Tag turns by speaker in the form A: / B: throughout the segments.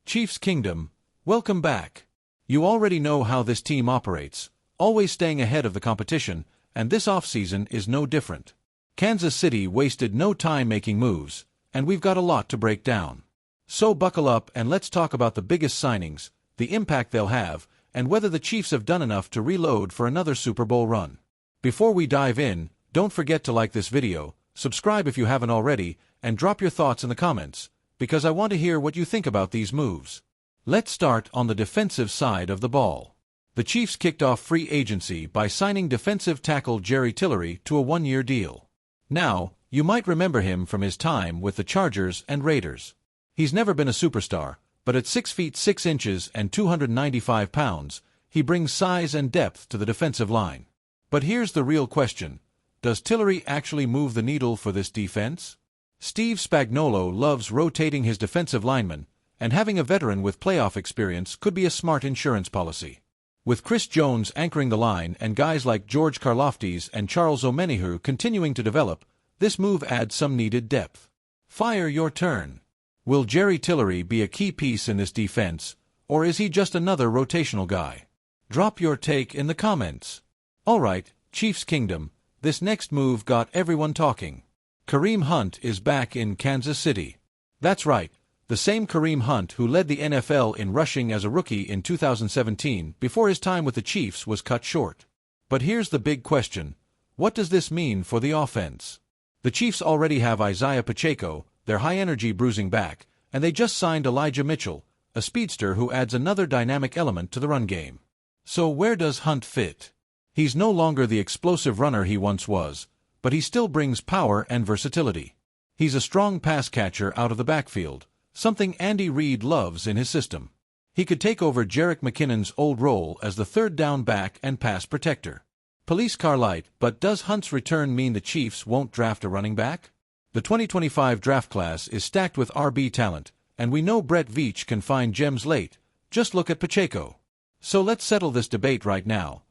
A: Chiefs Kingdom, welcome back. You already know how this team operates, always staying ahead of the competition, and this offseason is no different. Kansas City wasted no time making moves, and we've got a lot to break down. So buckle up and let's talk about the biggest signings, the impact they'll have, and whether the Chiefs have done enough to reload for another Super Bowl run. Before we dive in, don't forget to like this video, subscribe if you haven't already, and drop your thoughts in the comments, because I want to hear what you think about these moves. Let's start on the defensive side of the ball. The Chiefs kicked off free agency by signing defensive tackle Jerry Tillery to a one-year deal. Now, you might remember him from his time with the Chargers and Raiders. He's never been a superstar, but at 6 feet 6 inches and 295 pounds, he brings size and depth to the defensive line. But here's the real question. Does Tillery actually move the needle for this defense? Steve Spagnuolo loves rotating his defensive linemen, and having a veteran with playoff experience could be a smart insurance policy. With Chris Jones anchoring the line and guys like George Karlaftis and Charles Omenihu continuing to develop, this move adds some needed depth. Fire your turn. Will Jerry Tillery be a key piece in this defense, or is he just another rotational guy? Drop your take in the comments. Alright, Chiefs Kingdom, this next move got everyone talking. Kareem Hunt is back in Kansas City. That's right, the same Kareem Hunt who led the NFL in rushing as a rookie in 2017 before his time with the Chiefs was cut short. But here's the big question. What does this mean for the offense? The Chiefs already have Isaiah Pacheco, their high-energy bruising back, and they just signed Elijah Mitchell, a speedster who adds another dynamic element to the run game. So where does Hunt fit? He's no longer the explosive runner he once was, but he still brings power and versatility. He's a strong pass catcher out of the backfield, something Andy Reid loves in his system. He could take over Jerick McKinnon's old role as the third down back and pass protector. Police car light, but does Hunt's return mean the Chiefs won't draft a running back? The 2025 draft class is stacked with RB talent, and we know Brett Veach can find gems late. Just look at Pacheco. So let's settle this debate right now.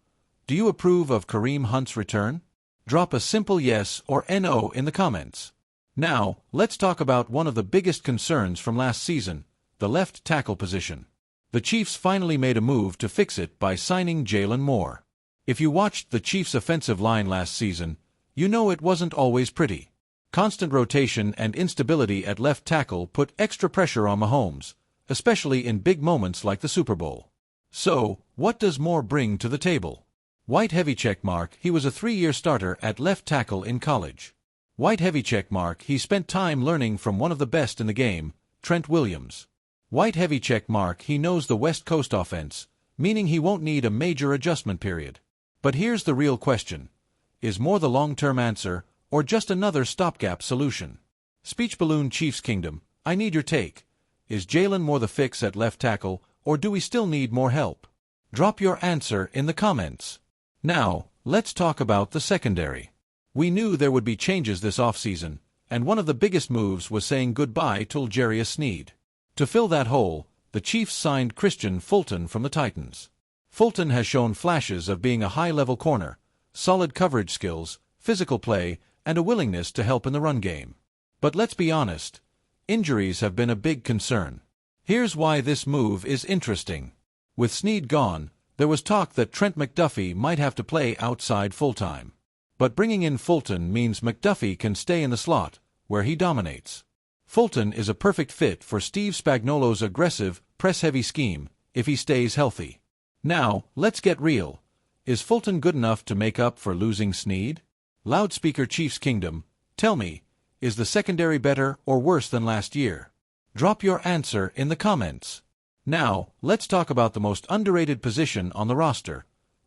A: Do you approve of Kareem Hunt's return? Drop a simple yes or no in the comments. Now, let's talk about one of the biggest concerns from last season, the left tackle position. The Chiefs finally made a move to fix it by signing Jalen Moore. If you watched the Chiefs' offensive line last season, you know it wasn't always pretty. Constant rotation and instability at left tackle put extra pressure on Mahomes, especially in big moments like the Super Bowl. So, what does Moore bring to the table? White heavy check mark, he was a 3-year starter at left tackle in college. White heavy check mark, he spent time learning from one of the best in the game, Trent Williams. White heavy check mark, he knows the West Coast offense, meaning he won't need a major adjustment period. But here's the real question. Is Moore the long-term answer, or just another stopgap solution? Speech Balloon Chiefs Kingdom, I need your take. Is Jalen Moore the fix at left tackle, or do we still need more help? Drop your answer in the comments. Now, let's talk about the secondary. We knew there would be changes this offseason, and one of the biggest moves was saying goodbye to L'Jarius Sneed. To fill that hole, the Chiefs signed Christian Fulton from the Titans. Fulton has shown flashes of being a high-level corner, solid coverage skills, physical play, and a willingness to help in the run game. But let's be honest, injuries have been a big concern. Here's why this move is interesting. With Sneed gone, there was talk that Trent McDuffie might have to play outside full-time. But bringing in Fulton means McDuffie can stay in the slot, where he dominates. Fulton is a perfect fit for Steve Spagnuolo's aggressive, press-heavy scheme, if he stays healthy. Now, let's get real. Is Fulton good enough to make up for losing Sneed? Loudspeaker Chiefs Kingdom, tell me, is the secondary better or worse than last year? Drop your answer in the comments. Now, let's talk about the most underrated position on the roster,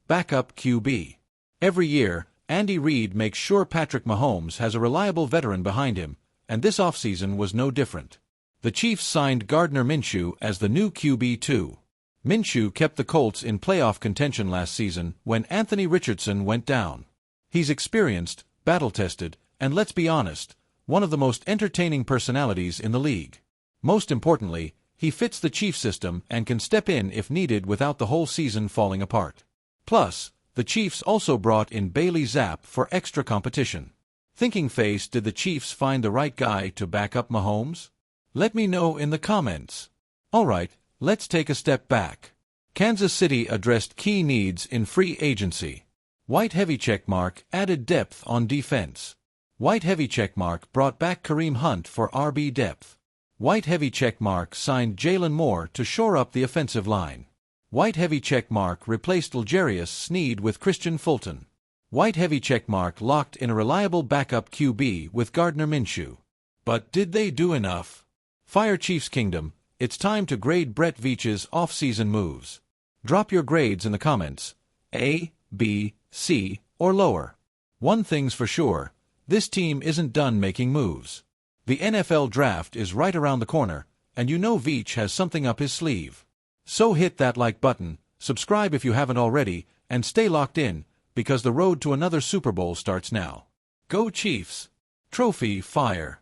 A: backup QB. Every year, Andy Reid makes sure Patrick Mahomes has a reliable veteran behind him, and this offseason was no different. The Chiefs signed Gardner Minshew as the new QB2. Minshew kept the Colts in playoff contention last season when Anthony Richardson went down. He's experienced, battle-tested, and let's be honest, one of the most entertaining personalities in the league. Most importantly, he fits the Chiefs system and can step in if needed without the whole season falling apart. Plus, the Chiefs also brought in Bailey Zapp for extra competition. Thinking face, did the Chiefs find the right guy to back up Mahomes? Let me know in the comments. Alright, let's take a step back. Kansas City addressed key needs in free agency. White heavy checkmark added depth on defense. White heavy checkmark brought back Kareem Hunt for RB depth. White heavy checkmark signed Jalen Moore to shore up the offensive line. White heavy checkmark replaced L'Jarius Sneed with Christian Fulton. White heavy checkmark locked in a reliable backup QB with Gardner Minshew. But did they do enough? Fire Chiefs Kingdom, it's time to grade Brett Veach's off-season moves. Drop your grades in the comments. A, B, C, or lower. One thing's for sure, this team isn't done making moves. The NFL draft is right around the corner, and you know Veach has something up his sleeve. So hit that like button, subscribe if you haven't already, and stay locked in, because the road to another Super Bowl starts now. Go Chiefs! Trophy fire!